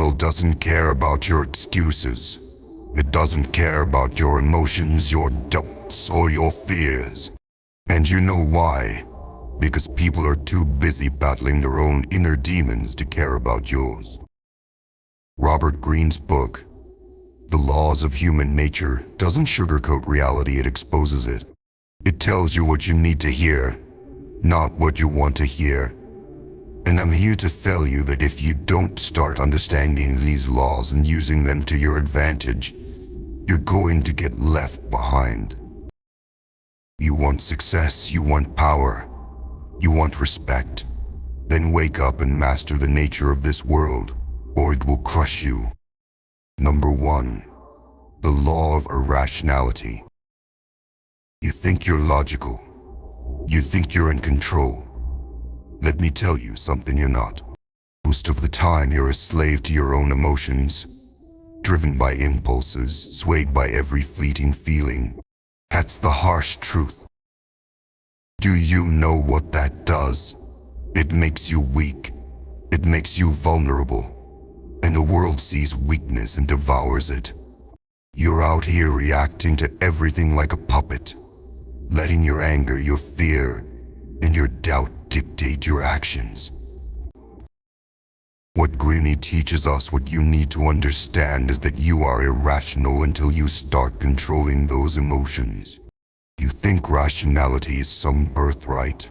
world doesn't care about your excuses. It doesn't care about your emotions, your doubts, or your fears. And you know why? Because people are too busy battling their own inner demons to care about yours. Robert Greene's book, The Laws of Human Nature, doesn't sugarcoat reality, it exposes it. It tells you what you need to hear, not what you want to hear. And I'm here to tell you that if you don't start understanding these laws and using them to your advantage, you're going to get left behind. You want success, you want power, you want respect. Then wake up and master the nature of this world, or it will crush you. Number 1. The law of irrationality. You think you're logical. You think you're in control. Let me tell you something you're not. Most of the time you're a slave to your own emotions, driven by impulses, swayed by every fleeting feeling. That's the harsh truth. Do you know what that does? It makes you weak. It makes you vulnerable. And the world sees weakness and devours it. You're out here reacting to everything like a puppet, letting your anger, your fear, and your doubt dictate your actions. What Greene teaches us, what you need to understand, is that you are irrational until you start controlling those emotions. You think rationality is some birthright.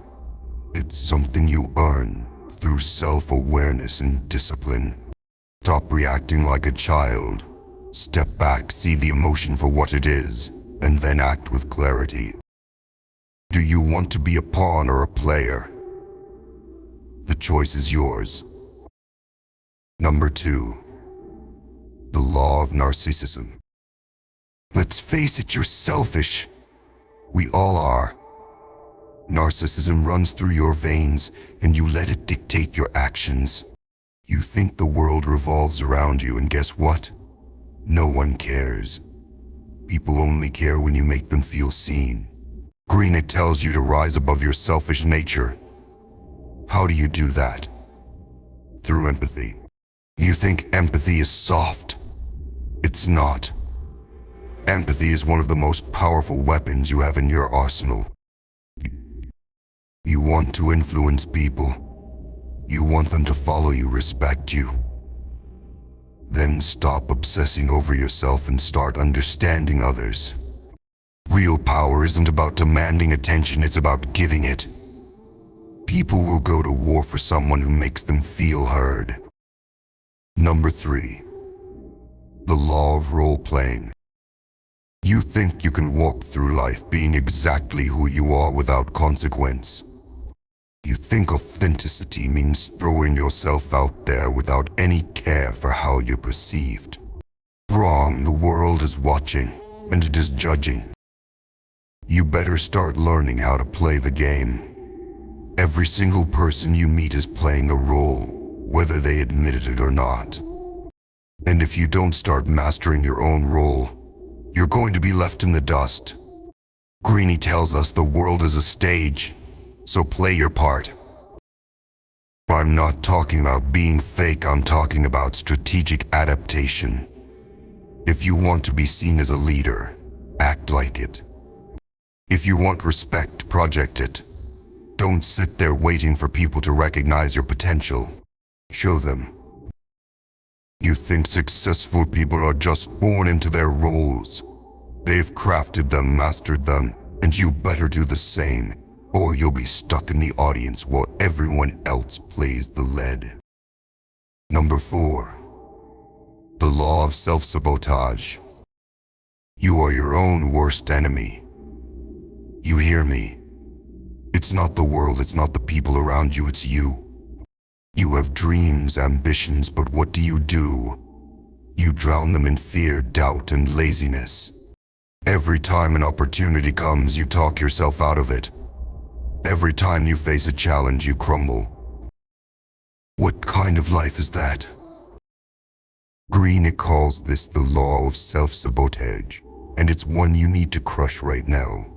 It's something you earn through self-awareness and discipline. Stop reacting like a child. Step back, see the emotion for what it is, and then act with clarity. Do you want to be a pawn or a player? The choice is yours. Number 2. The law of narcissism. Let's face it, you're selfish. We all are. Narcissism runs through your veins, and you let it dictate your actions. You think the world revolves around you, and guess what? No one cares. People only care when you make them feel seen. Greene tells you to rise above your selfish nature. How do you do that? Through empathy. You think empathy is soft. It's not. Empathy is one of the most powerful weapons you have in your arsenal. You want to influence people. You want them to follow you, respect you. Then stop obsessing over yourself and start understanding others. Real power isn't about demanding attention, it's about giving it. People will go to war for someone who makes them feel heard. Number 3. The law of role-playing. You think you can walk through life being exactly who you are without consequence. You think authenticity means throwing yourself out there without any care for how you're perceived. Wrong, the world is watching, and it is judging. You better start learning how to play the game. Every single person you meet is playing a role, whether they admit it or not. And if you don't start mastering your own role, you're going to be left in the dust. Greene tells us the world is a stage, so play your part. I'm not talking about being fake, I'm talking about strategic adaptation. If you want to be seen as a leader, act like it. If you want respect, project it. Don't sit there waiting for people to recognize your potential. Show them. You think successful people are just born into their roles. They've crafted them, mastered them, and you better do the same, or you'll be stuck in the audience while everyone else plays the lead. Number 4. The law of self-sabotage. You are your own worst enemy. You hear me? It's not the world, it's not the people around you, it's you. You have dreams, ambitions, but what do? You drown them in fear, doubt, and laziness. Every time an opportunity comes, you talk yourself out of it. Every time you face a challenge, you crumble. What kind of life is that? Greene calls this the law of self-sabotage, and it's one you need to crush right now.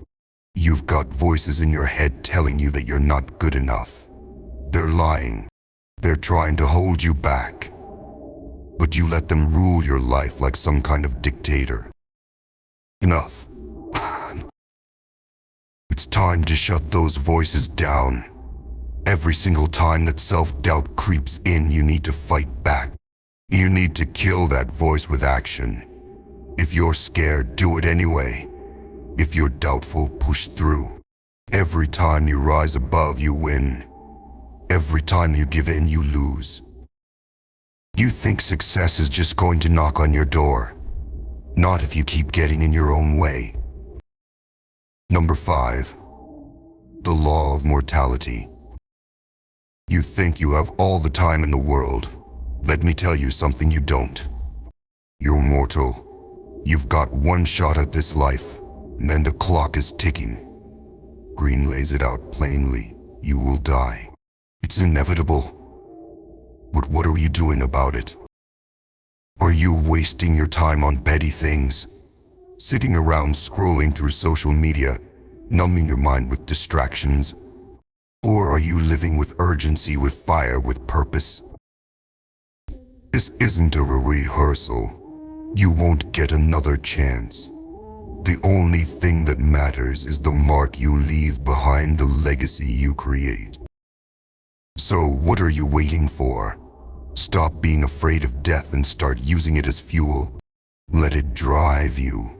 You've got voices in your head telling you that you're not good enough. They're lying. They're trying to hold you back. but you let them rule your life like some kind of dictator. Enough. It's time to shut those voices down. Every single time that self-doubt creeps in, you need to fight back. You need to kill that voice with action. If you're scared, do it anyway. If you're doubtful, push through. Every time you rise above, you win. Every time you give in, you lose. You think success is just going to knock on your door. Not if you keep getting in your own way. Number 5. The law of mortality. You think you have all the time in the world. Let me tell you something you don't. You're mortal. You've got one shot at this life, and then the clock is ticking. Greene lays it out plainly. You will die. It's inevitable. But what are you doing about it? Are you wasting your time on petty things? Sitting around scrolling through social media, numbing your mind with distractions? Or are you living with urgency, with fire, with purpose? This isn't a rehearsal. You won't get another chance. The only thing that matters is the mark you leave behind, the legacy you create. So what are you waiting for? Stop being afraid of death and start using it as fuel. Let it drive you.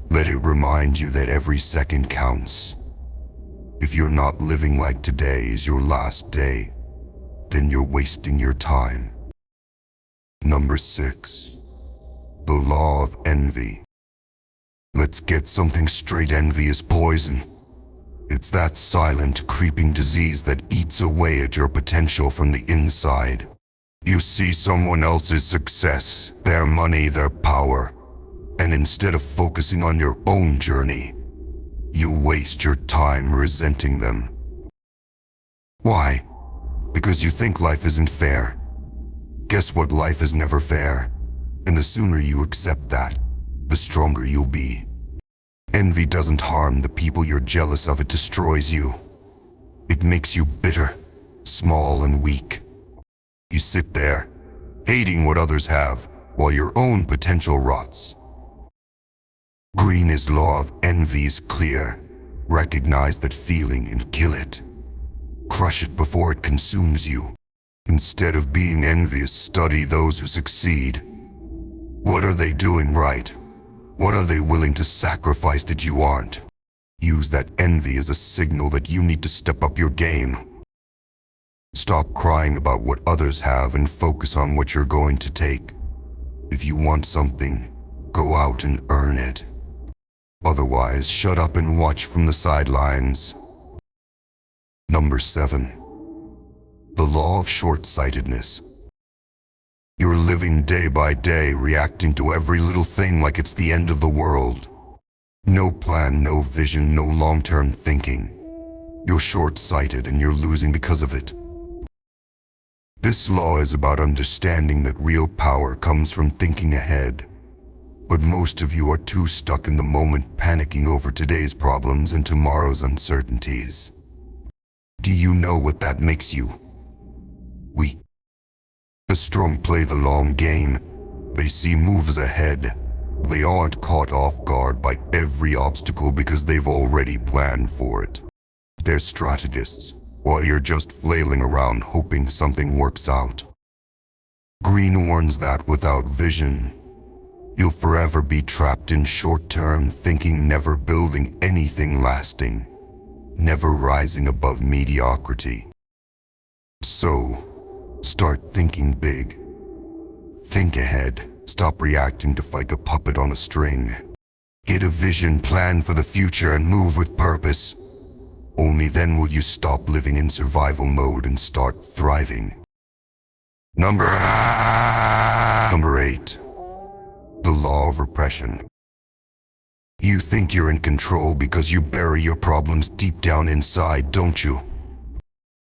Let it remind you that every second counts. If you're not living like today is your last day, then you're wasting your time. Number 6. The law of envy. Let's get something straight. Envy is poison. It's that silent, creeping disease that eats away at your potential from the inside. You see someone else's success, their money, their power, and instead of focusing on your own journey, you waste your time resenting them. Why? Because you think life isn't fair. Guess what? Life is never fair. And the sooner you accept that, the stronger you'll be. Envy doesn't harm the people you're jealous of, it destroys you. It makes you bitter, small and weak. You sit there, hating what others have, while your own potential rots. Greene's law of envy is clear. Recognize that feeling and kill it. Crush it before it consumes you. Instead of being envious, study those who succeed. What are they doing right? What are they willing to sacrifice that you aren't? Use that envy as a signal that you need to step up your game. Stop crying about what others have and focus on what you're going to take. If you want something, go out and earn it. Otherwise, shut up and watch from the sidelines. Number 7. The law of short-sightedness. You're living day by day, reacting to every little thing like it's the end of the world. No plan, no vision, no long-term thinking. You're short-sighted and you're losing because of it. This law is about understanding that real power comes from thinking ahead. But most of you are too stuck in the moment, panicking over today's problems and tomorrow's uncertainties. Do you know what that makes you? Weak. The strong play the long game. They see moves ahead. They aren't caught off guard by every obstacle because they've already planned for it. They're strategists, while you're just flailing around hoping something works out. Greene warns that without vision, you'll forever be trapped in short-term thinking, never building anything lasting, never rising above mediocrity. So, start thinking big. Think ahead. Stop reacting to like a puppet on a string. Get a vision, plan for the future, and move with purpose. Only then will you stop living in survival mode and start thriving. Number 8. The law of repression. You think you're in control because you bury your problems deep down inside, don't you?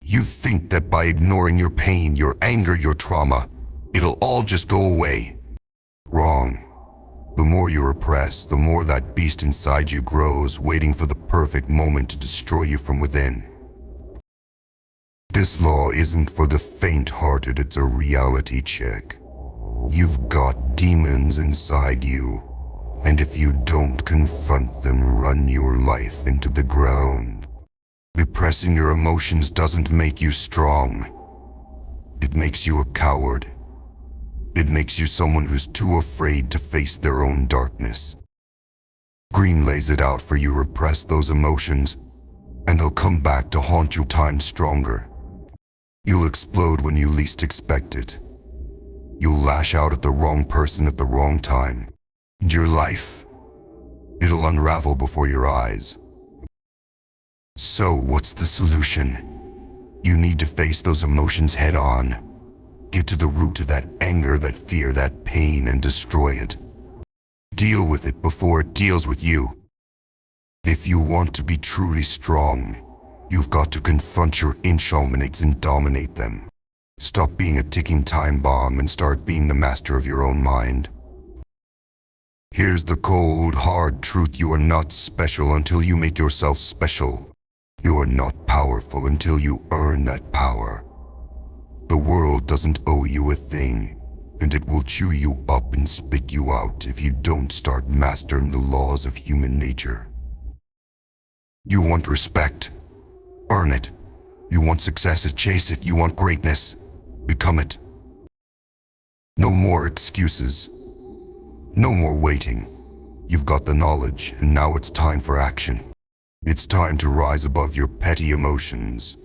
You think that by ignoring your pain, your anger, your trauma, it'll all just go away. Wrong. The more you repress, the more that beast inside you grows, waiting for the perfect moment to destroy you from within. This law isn't for the faint-hearted, it's a reality check. You've got demons inside you, and if you don't confront them, run your life into the ground. Repressing your emotions doesn't make you strong. It makes you a coward. It makes you someone who's too afraid to face their own darkness. Greene lays it out for you. Repress those emotions, and they'll come back to haunt you times stronger. You'll explode when you least expect it. You'll lash out at the wrong person at the wrong time. And your life, it'll unravel before your eyes. So what's the solution? You need to face those emotions head on. Get to the root of that anger, that fear, that pain, and destroy it. Deal with it before it deals with you. If you want to be truly strong, you've got to confront your insomniacs and dominate them. Stop being a ticking time bomb and start being the master of your own mind. Here's the cold, hard truth. You are not special until you make yourself special. You are not powerful until you earn that power. The world doesn't owe you a thing, and it will chew you up and spit you out if you don't start mastering the laws of human nature. You want respect? Earn it. You want success? Chase it. You want greatness? Become it. No more excuses. No more waiting. You've got the knowledge, and now it's time for action. It's time to rise above your petty emotions.